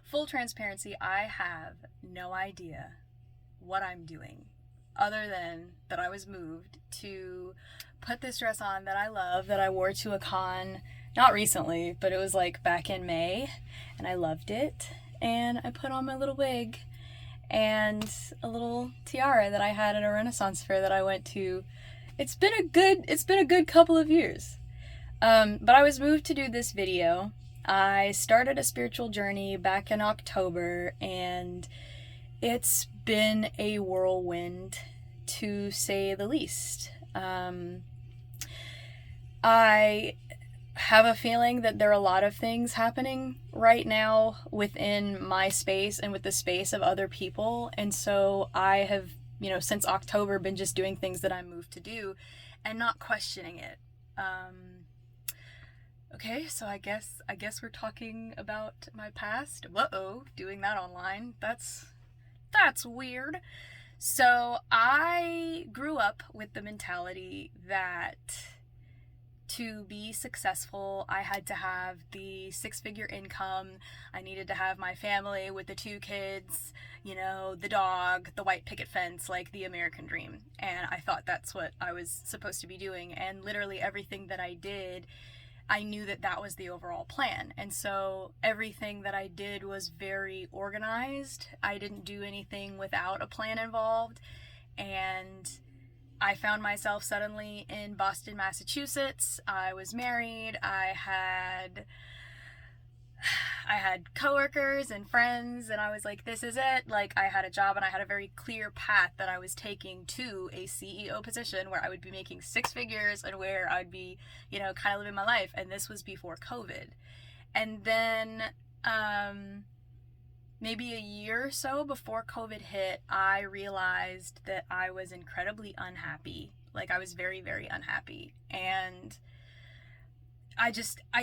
Full transparency, I have no idea what I'm doing other than that I was moved to put this dress on that I love, that I wore to a con not recently, but it was like back in May, and I loved it. And I put on my little wig and a little tiara that I had at a Renaissance fair that I went to. It's been a good couple of years. But I was moved to do this video. I started a spiritual journey back in October, and it's been a whirlwind, to say the least. I have a feeling that there are a lot of things happening right now within my space and with the space of other people, and so I have, since October, been just doing things that I'm moved to do and not questioning it. Okay, so I guess we're talking about my past. Whoa, doing that online. That's weird. So I grew up with the mentality that to be successful, I had to have the 6-figure income. I needed to have my family with the 2 kids, the dog, the white picket fence, like the American dream. And I thought that's what I was supposed to be doing. And literally everything that I did, I knew that that was the overall plan. And so everything that I did was very organized. I didn't do anything without a plan involved. And I found myself suddenly in Boston, Massachusetts. I was married. I had coworkers and friends, and I was like, this is it. Like, I had a job and I had a very clear path that I was taking to a CEO position where I would be making 6 figures and where I'd be, kind of living my life. And this was before COVID. And then, maybe a year or so before COVID hit, I realized that I was incredibly unhappy. Like, I was very, very unhappy. And I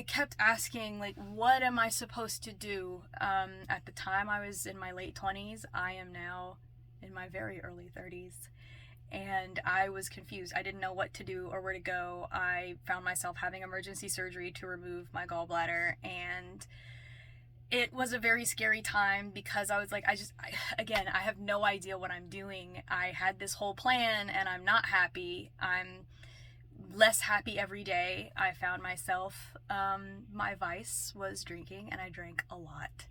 kept asking, like, what am I supposed to do? At the time, I was in my late 20s. I am now in my very early 30s. And I was confused. I didn't know what to do or where to go. I found myself having emergency surgery to remove my gallbladder, and it was a very scary time because I was like, I have no idea what I'm doing. I had this whole plan and I'm not happy. I'm less happy every day. I found myself, my vice was drinking, and I drank a lot.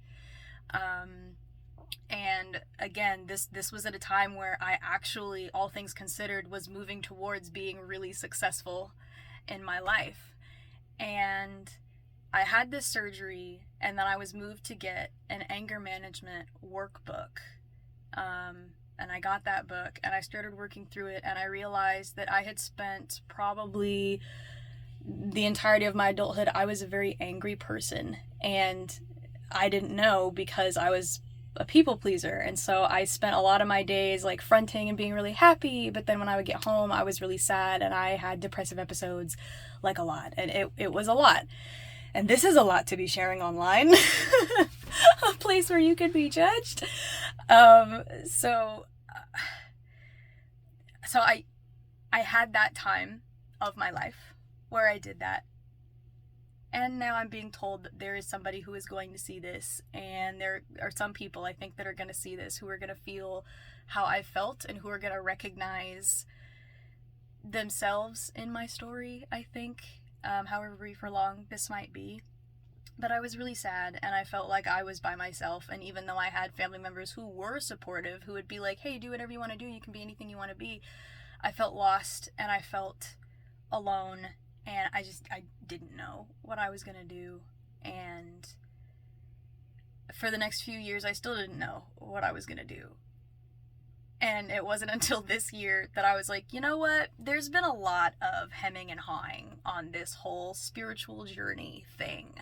And again, this was at a time where I actually, all things considered, was moving towards being really successful in my life. And I had this surgery, and then I was moved to get an anger management workbook. And I got that book, and I started working through it, and I realized that I had spent probably the entirety of my adulthood, I was a very angry person, and I didn't know because I was a people pleaser. And so I spent a lot of my days like fronting and being really happy, but then when I would get home, I was really sad, and I had depressive episodes, like a lot, and it was a lot. And this is a lot to be sharing online, a place where you could be judged. So I had that time of my life where I did that. And now I'm being told that there is somebody who is going to see this, and there are some people, I think, that are going to see this, who are going to feel how I felt and who are going to recognize themselves in my story, I think. However brief or long this might be. But I was really sad, and I felt like I was by myself. And even though I had family members who were supportive, who would be like, hey, do whatever you want to do, you can be anything you want to be, I felt lost, and I felt alone, and I didn't know what I was going to do. And for the next few years, I still didn't know what I was going to do. And it wasn't until this year that I was like, you know what? There's been a lot of hemming and hawing on this whole spiritual journey thing.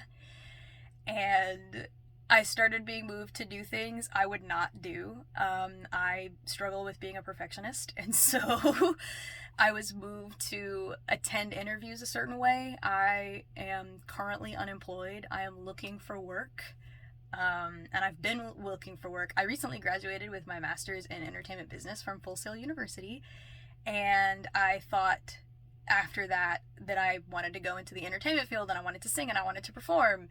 And I started being moved to do things I would not do. I struggle with being a perfectionist. And so I was moved to attend interviews a certain way. I am currently unemployed. I am looking for work. And I've been looking for work. I recently graduated with my master's in entertainment business from Full Sail University, and I thought after that I wanted to go into the entertainment field, and I wanted to sing, and I wanted to perform.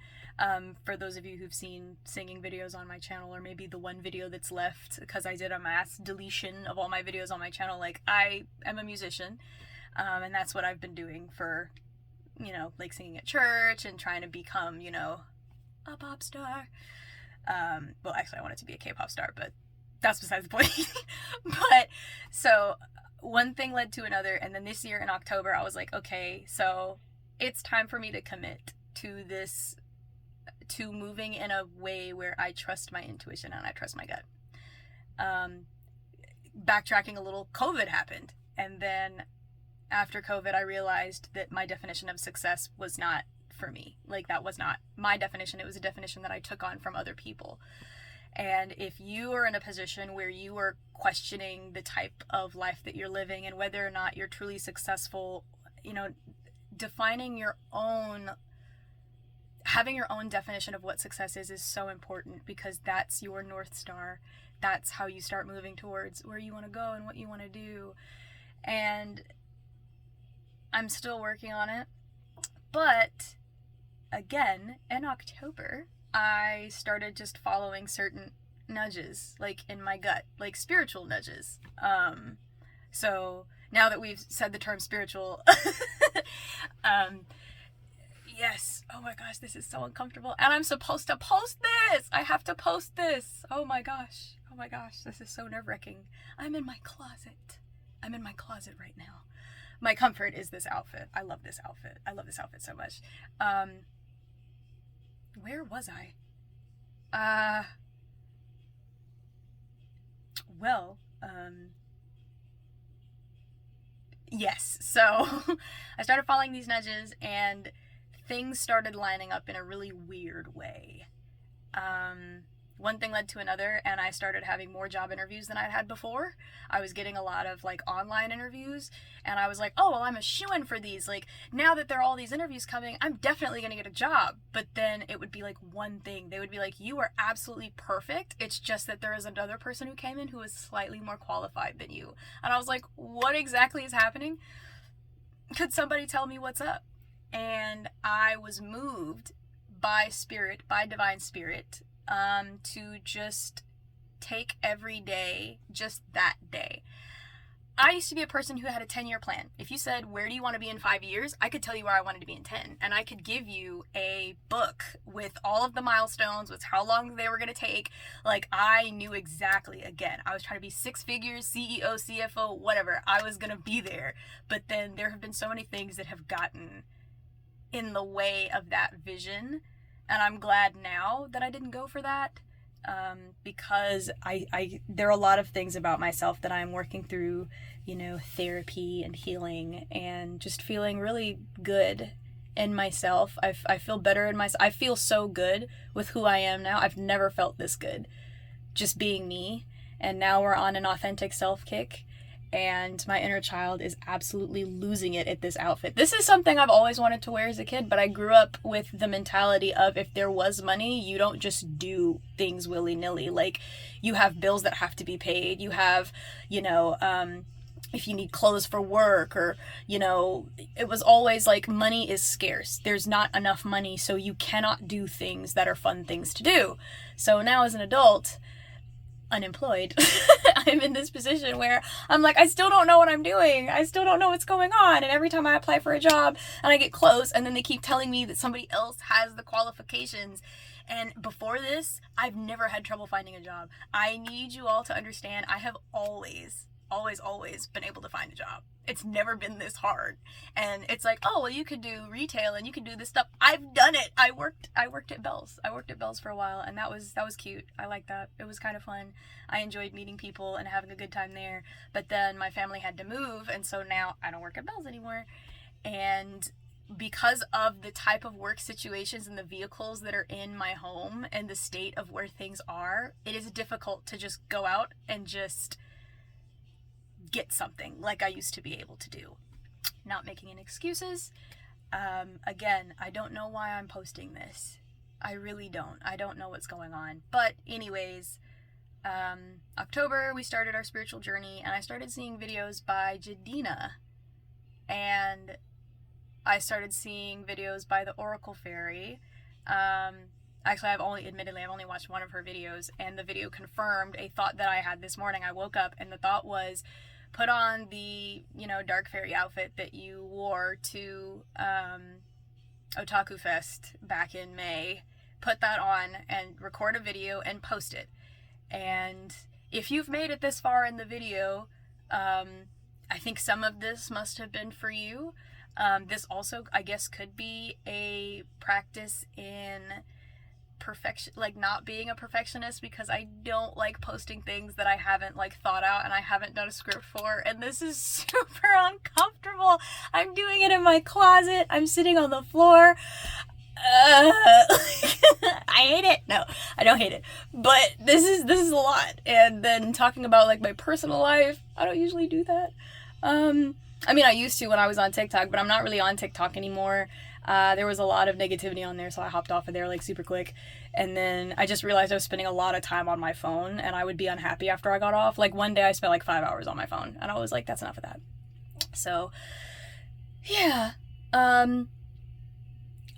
For those of you who've seen singing videos on my channel, or maybe the one video that's left, because I did a mass deletion of all my videos on my channel, like, I am a musician, and that's what I've been doing for, you know, like singing at church and trying to become, you know, a pop star. Well, actually I wanted to be a K-pop star, but that's besides the point. But so one thing led to another, and then this year in October I was like, okay, so it's time for me to commit to this, to moving in a way where I trust my intuition and I trust my gut. Backtracking a little, COVID happened, and then after COVID I realized that my definition of success was not for me. Like, that was not my definition. It was a definition that I took on from other people. And if you are in a position where you are questioning the type of life that you're living and whether or not you're truly successful, you know, defining your own, having your own definition of what success is so important, because that's your North Star. That's how you start moving towards where you want to go and what you want to do. And I'm still working on it. But again, in October, I started just following certain nudges, like in my gut, like spiritual nudges. So now that we've said the term spiritual, yes, oh my gosh, this is so uncomfortable, and I'm supposed to post this. I have to post this. Oh my gosh, this is so nerve-wracking. I'm in my closet right now. My comfort is this outfit. I love this outfit so much. Where was I? Yes. So I started following these nudges, and things started lining up in a really weird way. One thing led to another, and I started having more job interviews than I'd had before. I was getting a lot of like online interviews, and I was like, oh, well, I'm a shoo-in for these. Like, now that there are all these interviews coming, I'm definitely going to get a job. But then it would be like one thing. They would be like, you are absolutely perfect. It's just that there is another person who came in who is slightly more qualified than you. And I was like, what exactly is happening? Could somebody tell me what's up? And I was moved by spirit, by divine spirit, to just take every day just that day. I used to be a person who had a 10-year plan. If you said, where do you want to be in 5 years? I could tell you where I wanted to be in 10. And I could give you a book with all of the milestones, with how long they were going to take. Like, I knew exactly, again, I was trying to be 6 figures, CEO, CFO, whatever. I was going to be there. But then there have been so many things that have gotten in the way of that vision. And I'm glad now that I didn't go for that, because there are a lot of things about myself that I'm working through, you know, therapy and healing, and just feeling really good in myself. I feel better in myself. I feel so good with who I am now. I've never felt this good, just being me. And now we're on an authentic self kick. And my inner child is absolutely losing it at this outfit. This is something I've always wanted to wear as a kid, but I grew up with the mentality of, if there was money, you don't just do things willy-nilly. Like, you have bills that have to be paid. You have, you know, if you need clothes for work, or, you know, it was always like, money is scarce. There's not enough money, so you cannot do things that are fun things to do. So now as an adult, unemployed, I'm in this position where I'm like, I still don't know what I'm doing. I still don't know what's going on. And every time I apply for a job and I get close, and then they keep telling me that somebody else has the qualifications. And before this, I've never had trouble finding a job. I need you all to understand, I have always been able to find a job. It's never been this hard. And it's like, oh, well, you could do retail and you could do this stuff. I've done it. I worked at Bell's. I worked at Bell's for a while, and that was cute. I liked that. It was kind of fun. I enjoyed meeting people and having a good time there. But then my family had to move, and so now I don't work at Bell's anymore. And because of the type of work situations and the vehicles that are in my home and the state of where things are, it is difficult to just go out and just get something like I used to be able to do. Not making any excuses. Again, I don't know why I'm posting this. I really don't. I don't know what's going on. But anyways, October we started our spiritual journey, and I started seeing videos by Jadina. and I started seeing videos by the Oracle Fairy. Actually, I've only watched one of her videos, and the video confirmed a thought that I had this morning. I woke up and the thought was, put on the, dark fairy outfit that you wore to Otaku Fest back in May. Put that on and record a video and post it. And if you've made it this far in the video, I think some of this must have been for you. This also, I guess, could be a practice in perfection, like not being a perfectionist, because I don't like posting things that I haven't thought out and I haven't done a script for, and this is super uncomfortable. I'm doing it in my closet. I'm sitting on the floor. I hate it. No, I don't hate it, but this is a lot. And then talking about my personal life, I don't usually do that. I used to when I was on TikTok, but I'm not really on TikTok anymore. There was a lot of negativity on there, so I hopped off of there super quick. And then I just realized I was spending a lot of time on my phone, and I would be unhappy after I got off. One day I spent 5 hours on my phone, and I was like, that's enough of that. So, yeah.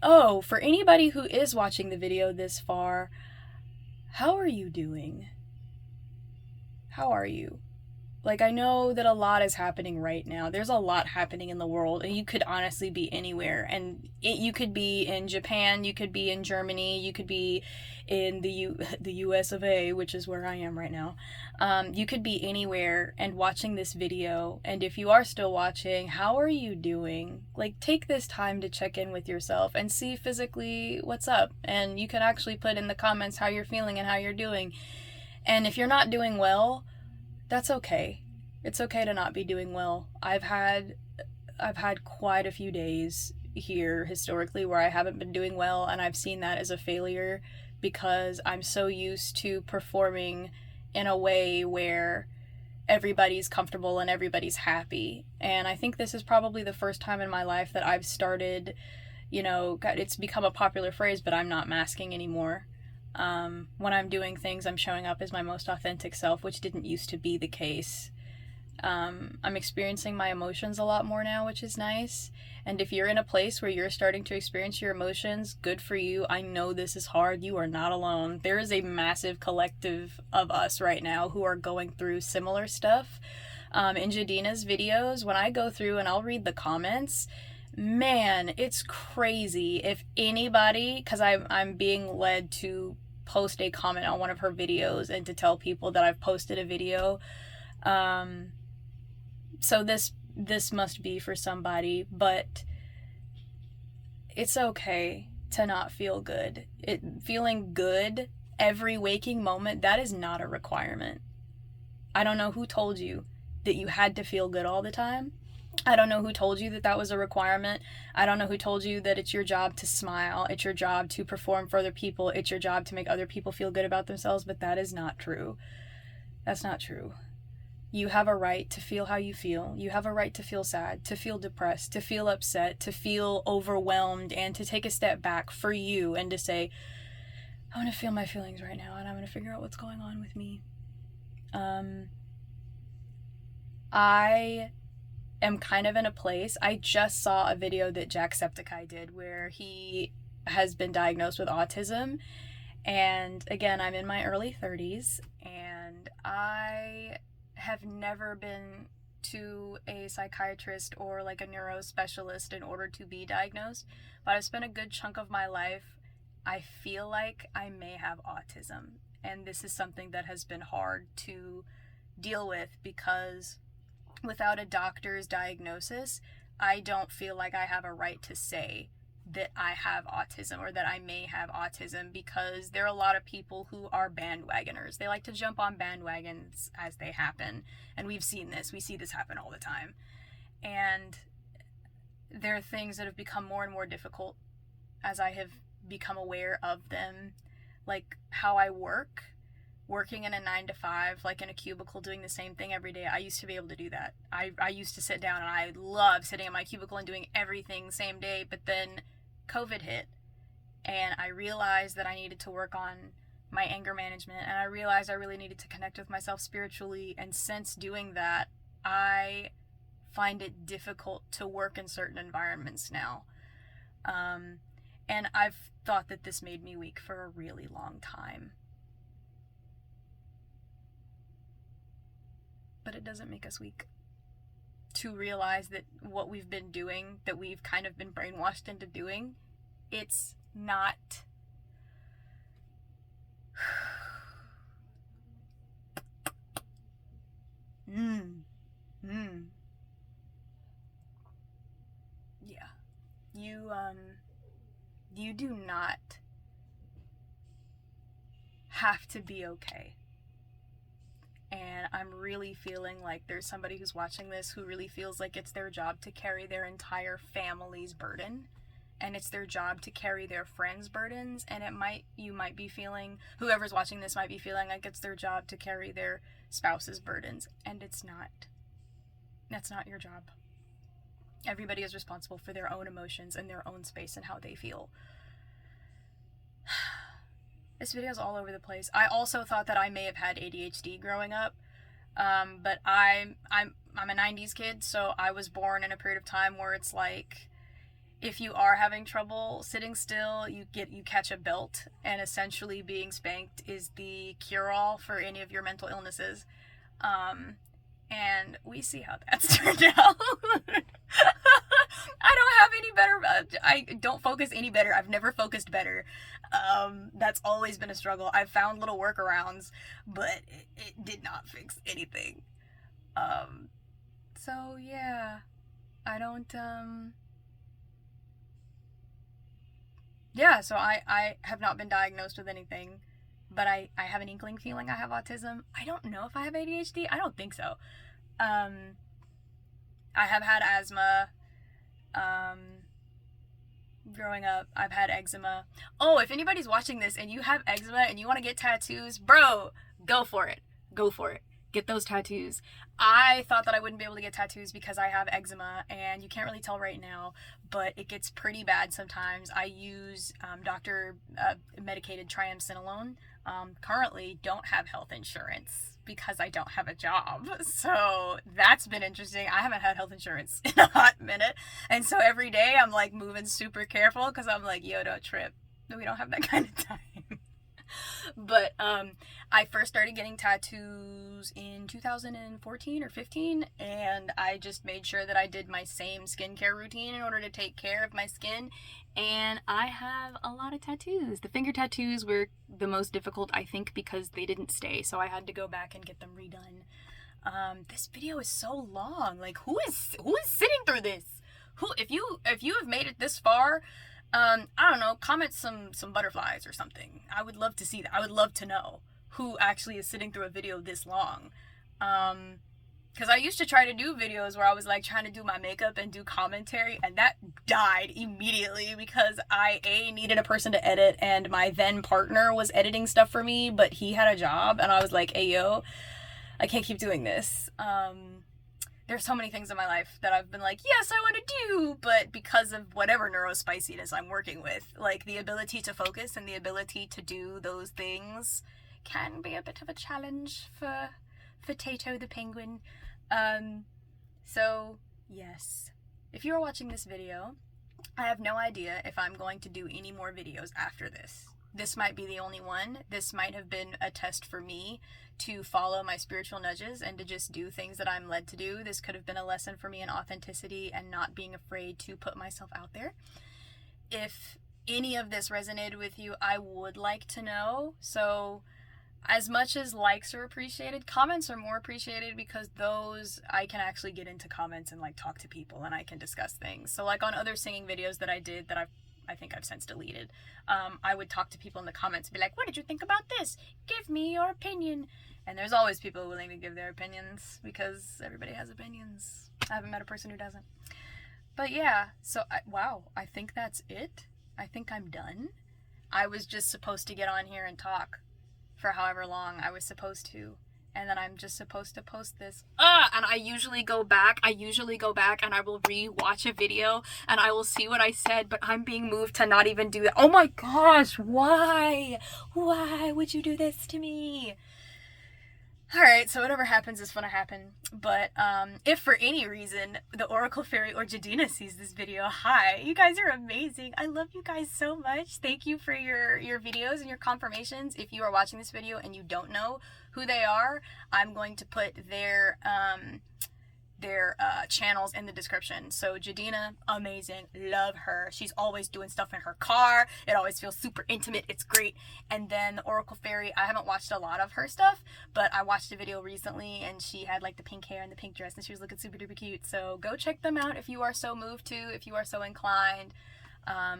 Oh, for anybody who is watching the video this far, how are you doing? How are you? I know that a lot is happening right now. There's a lot happening in the world, and you could honestly be anywhere. And you could be in Japan, you could be in Germany, you could be in the US of A, which is where I am right now. You could be anywhere and watching this video. And if you are still watching, how are you doing? Take this time to check in with yourself and see physically what's up. And you can actually put in the comments how you're feeling and how you're doing. And if you're not doing well, that's okay. It's okay to not be doing well. I've had quite a few days here historically where I haven't been doing well, and I've seen that as a failure because I'm so used to performing in a way where everybody's comfortable and everybody's happy. And I think this is probably the first time in my life that I've started, it's become a popular phrase, but I'm not masking anymore. When I'm doing things, I'm showing up as my most authentic self, which didn't used to be the case. I'm experiencing my emotions a lot more now, which is nice. And if you're in a place where you're starting to experience your emotions, good for you. I know this is hard. You are not alone. There is a massive collective of us right now who are going through similar stuff. In Jadina's videos, when I go through and I'll read the comments, man, it's crazy. If anybody, because I'm being led to post a comment on one of her videos and to tell people that I've posted a video. So this must be for somebody, but it's okay to not feel good. Feeling good every waking moment, that is not a requirement. I don't know who told you that you had to feel good all the time. I don't know who told you that that was a requirement. I don't know who told you that it's your job to smile. It's your job to perform for other people. It's your job to make other people feel good about themselves, but that is not true. That's not true. You have a right to feel how you feel. You have a right to feel sad, to feel depressed, to feel upset, to feel overwhelmed, and to take a step back for you and to say, I want to feel my feelings right now, and I'm going to figure out what's going on with me. I am kind of in a place. I just saw a video that Jacksepticeye did where he has been diagnosed with autism. And again, I'm in my early 30s, and I have never been to a psychiatrist or a neurospecialist in order to be diagnosed, but I've spent a good chunk of my life, I feel like I may have autism. And this is something that has been hard to deal with because without a doctor's diagnosis, I don't feel like I have a right to say that I have autism or that I may have autism, because there are a lot of people who are bandwagoners. They like to jump on bandwagons as they happen. And we've seen this. We see this happen all the time. And there are things that have become more and more difficult as I have become aware of them, like how I working in a 9-to-5, in a cubicle, doing the same thing every day. I used to be able to do that. I used to sit down, and I love sitting in my cubicle and doing everything same day, but then COVID hit, and I realized that I needed to work on my anger management, and I realized I really needed to connect with myself spiritually, and since doing that, I find it difficult to work in certain environments now. And I've thought that this made me weak for a really long time. But it doesn't make us weak. To realize that what we've been doing, that we've kind of been brainwashed into doing, it's not... Yeah. You do not have to be okay. And I'm really feeling like there's somebody who's watching this who really feels like it's their job to carry their entire family's burden. And it's their job to carry their friends' burdens. And you might be feeling, whoever's watching this might be feeling like it's their job to carry their spouse's burdens. And it's not. That's not your job. Everybody is responsible for their own emotions and their own space and how they feel. This video is all over the place. I also thought that I may have had ADHD growing up, but I'm a 90s kid, so I was born in a period of time where it's like, if you are having trouble sitting still, you catch a belt, and essentially being spanked is the cure-all for any of your mental illnesses. And we see how that's turned out. I don't have any better, I don't focus any better. I've never focused better. That's always been a struggle. I've found little workarounds, but it did not fix anything. So yeah, I don't, yeah, so I have not been diagnosed with anything, but I have an inkling feeling I have autism. I don't know if I have ADHD. I don't think so. I have had asthma. Growing up, I've had eczema. Oh, if anybody's watching this and you have eczema and you want to get tattoos, bro, go for it. Go for it. Get those tattoos. I thought that I wouldn't be able to get tattoos because I have eczema, and you can't really tell right now, but it gets pretty bad sometimes. I use doctor medicated triamcinolone. Currently don't have health insurance because I don't have a job. So that's been interesting. I haven't had health insurance in a hot minute. And so every day I'm like moving super careful because I'm like, yo, don't trip. We don't have that kind of time. But I first started getting tattoos in 2014 or 15, and I just made sure that I did my same skincare routine in order to take care of my skin. And I have a lot of tattoos. The finger tattoos were the most difficult, I think, because they didn't stay, so I had to go back and get them redone. This video is so long. Like, who is sitting through this? If you have made it this far, I don't know, comment some butterflies or something. I would love to see that. I would love to know who actually is sitting through a video this long. Because I used to try to do videos where I was like trying to do my makeup and do commentary, and that died immediately because I needed a person to edit, and my then partner was editing stuff for me, but he had a job, and I was like, hey yo, I can't keep doing this. There's so many things in my life that I've been like, yes, I want to do, but because of whatever neurospiciness I'm working with, like the ability to focus and the ability to do those things can be a bit of a challenge for Tato the penguin. So yes, if you are watching this video, I have no idea if I'm going to do any more videos after this. This might be the only one. This might have been a test for me to follow my spiritual nudges and to just do things that I'm led to do. This could have been a lesson for me in authenticity and not being afraid to put myself out there. If any of this resonated with you, I would like to know. So as much as likes are appreciated, comments are more appreciated, because those I can actually get into comments and like talk to people and I can discuss things. So like on other singing videos that I did that I think I've since deleted, I would talk to people in the comments and be like, what did you think about this? Give me your opinion. And there's always people willing to give their opinions because everybody has opinions. I haven't met a person who doesn't. But yeah, so wow, I think that's it. I think I'm done. I was just supposed to get on here and talk for however long I was supposed to. And then I'm just supposed to post this. And I usually go back and I will re-watch a video and I will see what I said, but I'm being moved to not even do that. Oh my gosh, why? Why would you do this to me? Alright, so whatever happens is gonna happen. But if for any reason the Oracle Fairy or Jadina sees this video, hi, you guys are amazing. I love you guys so much. Thank you for your videos and your confirmations. If you are watching this video and you don't know who they are, I'm going to put their channels in the description. So Jadina, amazing, love her. She's always doing stuff in her car. It always feels super intimate. It's great. And then the Oracle Fairy, I haven't watched a lot of her stuff, but I watched a video recently and she had like the pink hair and the pink dress and she was looking super duper cute. So go check them out if you are so moved to, if you are so inclined. I've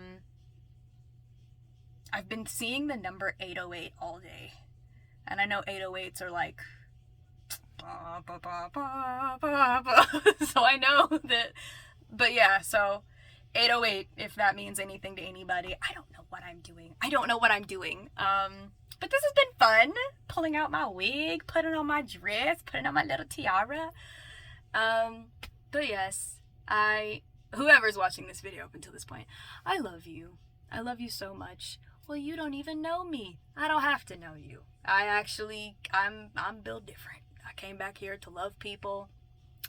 been seeing the number 808 all day, and I know 808s are like so I know that, but yeah, so 808, if that means anything to anybody. I don't know what I'm doing. But this has been fun, pulling out my wig, putting on my dress, putting on my little tiara. But yes, whoever's watching this video up until this point, I love you so much. Well, you don't even know me. I don't have to know you. I'm built different. I came back here to love people.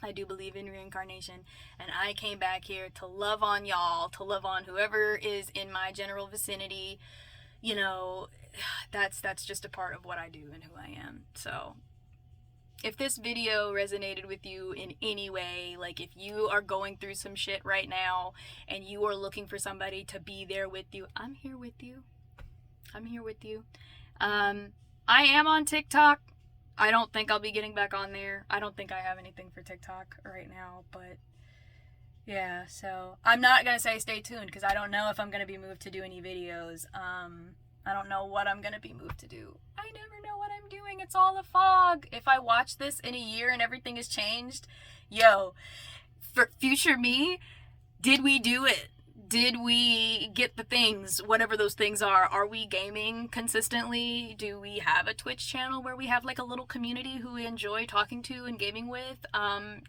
I do believe in reincarnation, and I came back here to love on y'all, to love on whoever is in my general vicinity. You know, that's just a part of what I do and who I am. So if this video resonated with you in any way, like if you are going through some shit right now and you are looking for somebody to be there with you, I'm here with you. I am on TikTok. I don't think I'll be getting back on there. I don't think I have anything for TikTok right now, but yeah, so I'm not going to say stay tuned because I don't know if I'm going to be moved to do any videos. I don't know what I'm going to be moved to do. I never know what I'm doing. It's all a fog. If I watch this in a year and everything has changed, yo, for future me, did we do it? Did we get the things, whatever those things are? Are we gaming consistently? Do we have a Twitch channel where we have like a little community who we enjoy talking to and gaming with?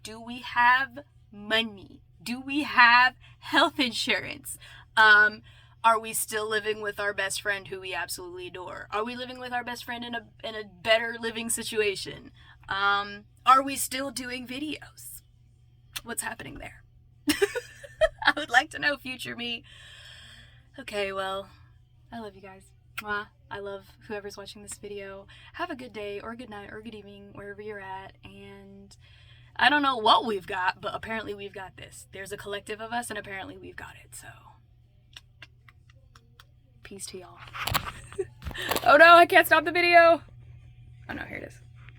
Do we have money? Do we have health insurance? Are we still living with our best friend who we absolutely adore? Are we living with our best friend in a better living situation? Are we still doing videos? What's happening there? I would like to know, future me. Okay, well, I love you guys. Mwah. I love whoever's watching this video. Have a good day or good night or good evening wherever you're at. And I don't know what we've got, but apparently we've got this. There's a collective of us and apparently we've got it. So peace to y'all. Oh no, I can't stop the video. Oh no, here it is.